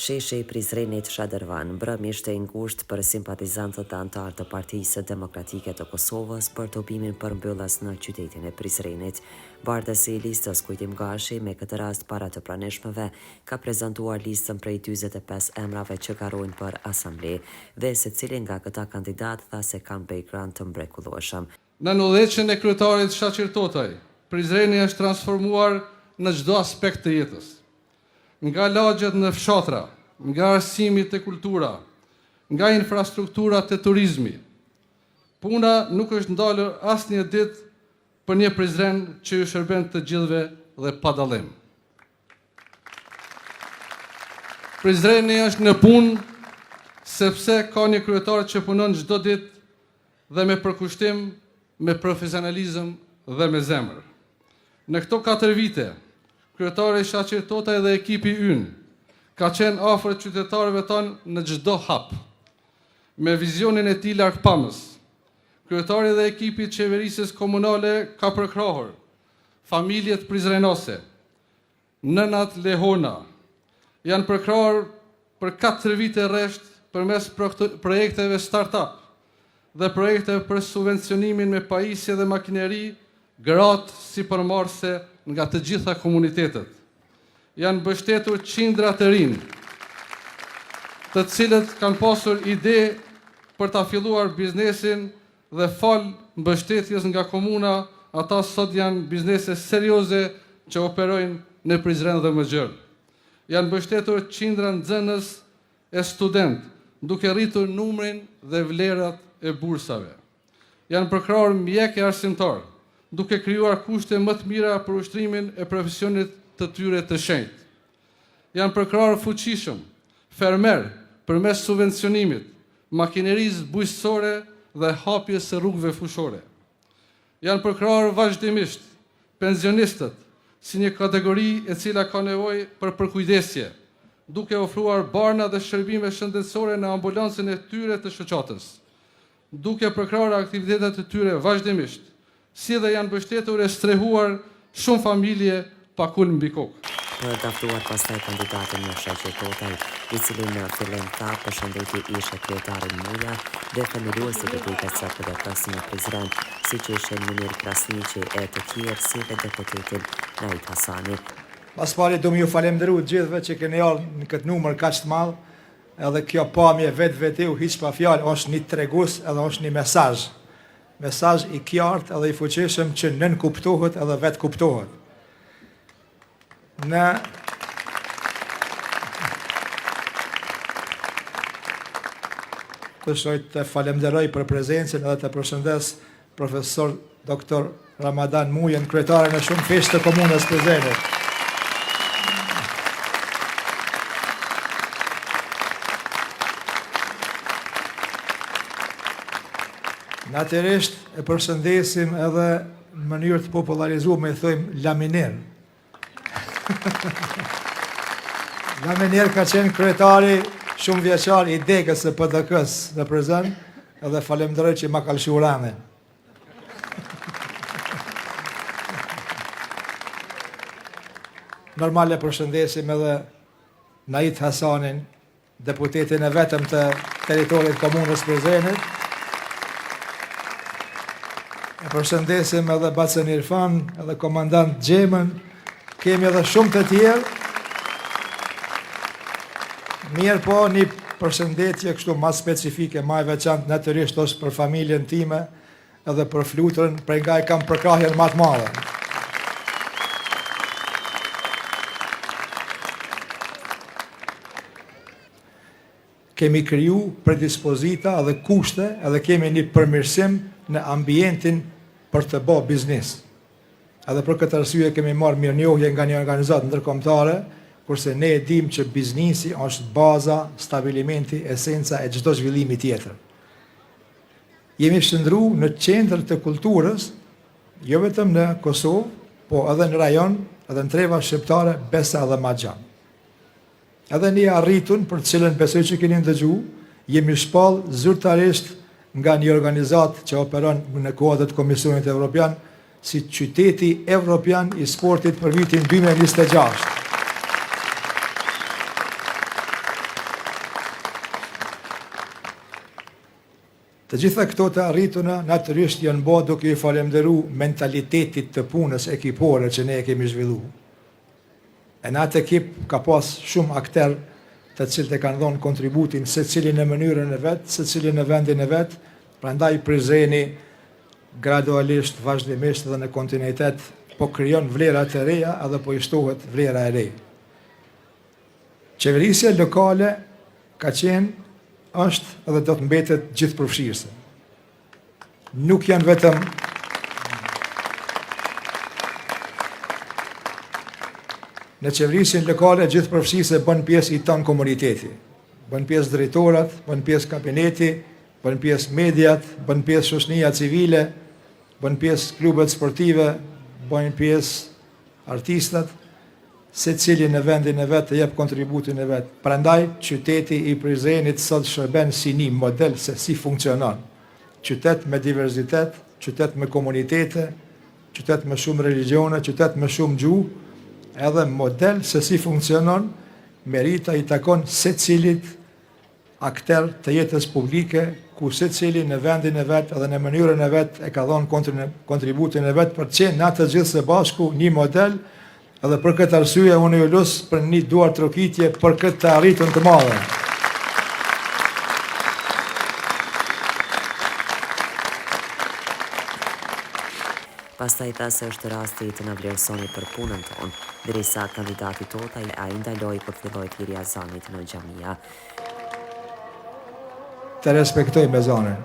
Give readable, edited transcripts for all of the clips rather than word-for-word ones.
Sheshi i Prizrenit Shadërvan, mbrëmisht e ngusht për simpatizantët e antarë të Partisë Demokratike të Kosovës për topimin për mbylljes në qytetin e Prizrenit. Bardhësi i listës Kujtim Gashi, me këtë rast para të praneshmëve, ka prezantuar listën prej 45 emrave që garojnë për asambli, dhe secili nga këta kandidat tha se kanë background të mrekullueshëm. Në udhëheqjen e kryetarit Shaqir Totaj, Prizreni është transformuar në çdo aspekt të jetës. Nga lagjet në fshatra, nga arsimi të kultura, nga infrastruktura të turizmi. Puna nuk është ndalur asnjë ditë për një Prizren që ju shërben të gjithëve dhe pa dallim. Prizreni është në punë sepse ka një kryetar që punon çdo ditë dhe me përkushtim, me profesionalizëm dhe me zemër. Në këto 4 vite, kryetari Shaqir Totaj dhe ekipi ynë ka qenë afër qytetarëve tonë në çdo hap. Me vizionin e tij largpamës, kryetari dhe ekipi i qeverisjes komunale ka përkrahur familjet prizrenose, nënat lehona, janë përkrahur për 4 vite rresht përmes projekteve start-up dhe projekteve për subvencionimin me pajisje dhe makineri gratë si përmarrëse nga të gjitha komunitetet. Janë mbështetur qindra të rinj, të cilët kanë pasur ide për ta filluar biznesin dhe fal mbështetjes nga komuna, ata sot janë biznese serioze që operojnë në Prizren dhe më gjerë. Janë mbështetur qindra nxënës e student, duke rritur numrin dhe vlerat e bursave. Janë përkrahur mjekë e arsimtar, duke krijuar kushte më të mira për ushtrimin e profesionit të tyre të shenjtë. Janë përkrahur fuqishëm, fermer, përmes subvencionimit, makinerisë bujqësore dhe hapjes së rrugëve fushore. Janë përkrahur vazhdimisht pensionistët, si një kategori e cila ka nevojë për përkujdesje, duke ofruar barna dhe shërbime shëndetësore në ambulancën e tyre të shoqatës, duke përkrahur aktivitetet e tyre vazhdimisht, si dhe janë mbështetur e strehuar shumë familje pa kul mbi kokë. Për të ftuar pastaj kandidatin në Shaqir Totaj, i cili në fillim tha përshëndeti ishte kryetari Muja dhe themeluesi i BKC dhe Krasni në Prizren, siç ishin Munir Krasniqi e të tjerë si dhe deputetin Nait Hasani. Pas pari do më ju falenderoj gjithëve që keni ardhur në këtë numër kaq të madh, edhe kjo pamje vetvete u hiç pa fjalë është një tregues edhe është një mesazh. Mesazh i qartë edhe i fuqishëm që nën kuptohet edhe vet kuptohet. Të falemderoj për prezencën edhe të përshëndes profesor doktor Ramadan Mujen, kryetarin e shumë fishtë të komunës Prizrenit. Natyrisht e përshëndesim edhe në mënyrë të popularizuar me thojmë Laminer. Laminer ka qenë kryetari shumë vjeçar i degës së PDK-s në Prizren, edhe falemderoj që ma ka lëshuar ramen. Normal e përshëndesim edhe Nait Hasanin, deputetin e vetëm të teritorit komunës Prizrenit. E përshëndesim edhe Bacen Irfan, edhe komandant Gjemën, kemi edhe shumë të tjerë. Mirë po, një përshëndetje kështu ma specifike, ma e veçantë natyrisht është për familjen time, edhe për fluturën, për nga i kam përkrahjen ma të madhe. Kemi kriju predispozita edhe kushte, edhe kemi një përmirësim në ambientin për të bë biznes. Edhe për këtë arsye kemi marrë mirënjohje nga një organizatë ndërkombëtare, kurse ne e dim që biznesi është baza, stabilimenti, esenca e çdo zhvillimi tjetër. Jemi shndruar në qendër të kulturës, jo vetëm në Kosovë, po edhe në rajon, edhe në treva shqiptare, Besa dhe Maxhan. Edhe një arritun, për të cilën besoj që keni ndëgjuar, jemi shpall zyrtarisht nga një organizatë që operon në kuadër të Komisionit Evropian si qyteti evropian i sportit për vitin 2026. Të gjitha këto të arrituna natyrisht janë bërë duke i falemnderu mentalitetit të punës ekipore që ne e kemi zhvillu. E në atë ekip ka pas shumë akter të cilët e kanë dhonë kontributin se cilin në mënyrën e vetë, se cilin në vendin e vetë, prandaj Prizreni gradualisht, vazhdimisht dhe në kontinuitet po krijon vlera të reja edhe po i shtohet vlera e re. Qeverisja lokale ka qenë, është edhe do të mbetet gjithëpërfshirëse. Nuk janë vetëm në qeverisjen lokale gjithëpërfshirëse bën pjesë i tanë komuniteti. Bën pjesë drejtorat, bën pjesë kabineti, bën pjesë mediat, bën pjesë shoqënia civile, bën pjesë klubet sportive, bën pjesë artistat, se cili në vendin e vetë të jep kontributin e vetë. Prandaj, qyteti i Prizrenit sot shërben si një model se si funksionon. Qytet me diverzitet, qytet me komunitete, qytet me shumë religione, qytet me shumë gjuhë, edhe model se si funksionon, merita i takon se cilit akter të jetës publike, ku se cili në vendin e vetë edhe në mënyrën e vetë e ka dhonë kontributin e vetë për qenë në të gjithë së bashku një model. Edhe për këtë arsye unë ju lut për një duar trokitje për këtë të arritën të madhe. Pastaj tha se është rasti të na vlerësoni për punën tonë, derisa kandidati tota ai ndaloi kur filloi thirrja e azanit në xhamia. Të respektoj me zanën.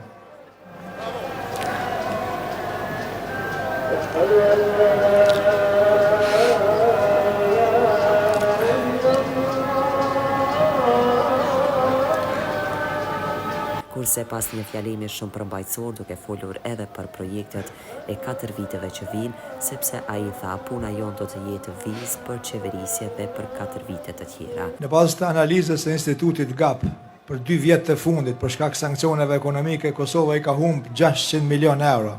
Kurse pas një fjalimi shumë përmbajtësor duke folur edhe për projektet e 4 viteve që vinë, sepse ai tha puna jonë do të jetë vizë për qeverisje dhe për 4 vite të tjera. Në bazë të analizës e institutit GAP, për 2 vjetë të fundit, për shkak sankcioneve ekonomike, Kosova i ka humbë 600 milion euro.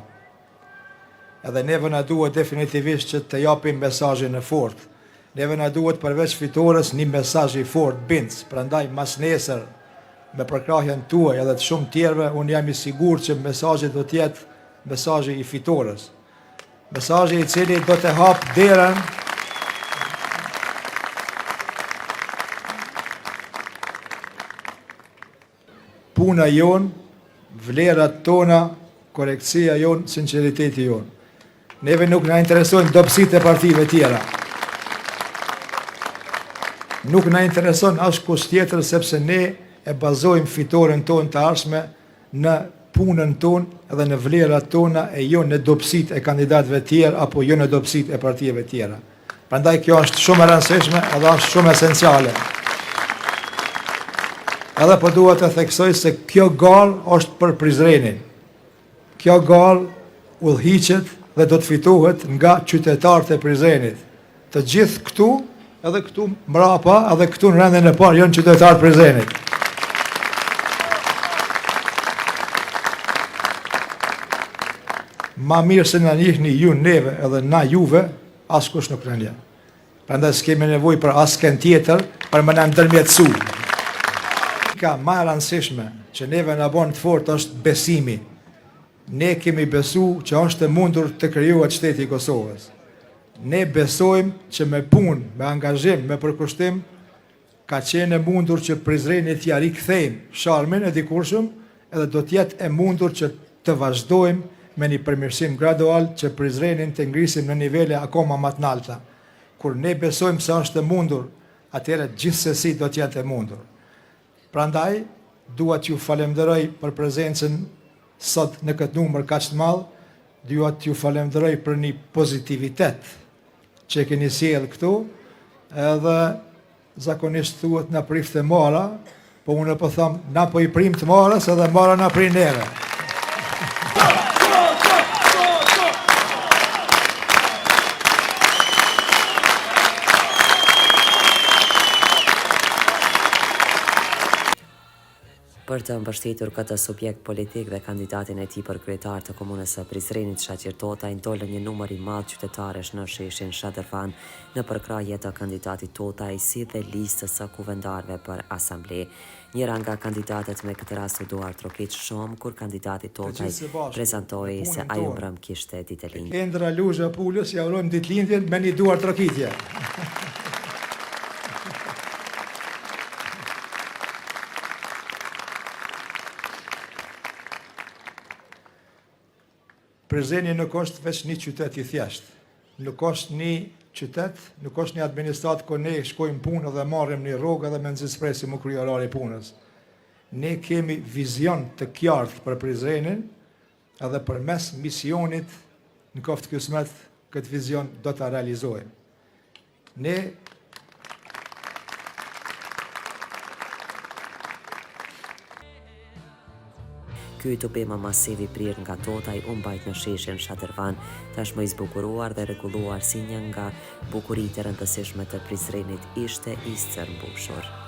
Edhe neve na duhet definitivisht që të japim mesazhin e fortë. Neve na duhet përveç fitores një mesazh i fortë bindës, prandaj mas nesër me përkrahjen tuaj edhe të shumë tjerëve, unë jam i sigurt që mesazhi do të jetë mesazhi i fitores. Mesazhi i cili do të hap derën puna jon, vlerat tona, korekcia jon, sinqeriteti jon. Neve nuk na interesojnë dobësitë e partive tjera. Nuk na intereson askush tjetër sepse ne e bazojmë fitoren tonë të ardhshme në punën tonë edhe në vlerat tona e jo në dobësitë e kandidatëve tjerë apo jo në dobësitë e partive tjera. Prandaj kjo është shumë e rëndësishme edhe është shumë esenciale. Edhe po dua të theksoj se kjo garë është për Prizrenin. Kjo garë udhhiqet dhe do të fitohet nga qytetarët e Prizrenit. Të gjithë këtu, edhe këtu mbrapa, edhe këtu në rendin e parë janë qytetarët e Prizrenit. Ma mirë se na njihni ju neve edhe na juve, askush nuk na njeh. Prandaj s'kemi nevojë për askën tjetër për më na ndërmjetësu. Ka më e rëndësishme që neve na bën të fortë është besimi. Ne kemi besu që është e mundur të krijohet shteti i Kosovës. Ne besojmë që me punë, me angazhim, me përkushtim, ka qenë e mundur që Prizreni t'ja rikthejmë sharmin e dikurshëm, edhe do t'jetë e mundur që të vazhdojmë me një përmirësim gradual që Prizrenin të ngrisim në nivele akoma më të larta. Kur ne besojmë se është e mundur, atëherë gjithsesi do të jetë e mundur. Prandaj, dua t'ju falenderoj për prezencën sot në këtë numër kaq të madh, dua t'ju falenderoj për një pozitivitet që keni sjellë këtu, edhe zakonisht thuhet na prifte mara, po unë po them na po i prim të marës edhe mara na prin neve. Për Për të mbështetur këtë subjekt politik dhe kandidatin e tij për kryetar të komunës së Prizrenit, Shaqir Totaj, ndolën një numër i madh qytetarësh në sheshin Shadërvan në përkrahje të kandidatit Totaj si dhe listës së kuvendarëve për asamble. Njëra nga kandidatet me këtë rast u duar trokiq shumë kur kandidati Totaj prezantoi se ai mbrëm kishte ditëlindje. Endra Luzha Pulës ja urojmë ditëlindjen me një duar trokitje. Prizreni nuk është veç një qytet i thjesht. Nuk është një qytet, nuk është një administrat ku ne shkojmë punë dhe marrim një rrogë dhe me nxitspresim u krye orari punës. Ne kemi vizion të qartë për Prizrenin edhe përmes misionit në Koftë Kismet këtë vizion do ta realizojmë. Ne Ky tubim masiv i prirë nga Totaj u mbajt në sheshin Shadërvan, tashmë i zbukuruar dhe rregulluar si një nga bukuritë e rëndësishme të Prizrenit ishte i stërmbushur.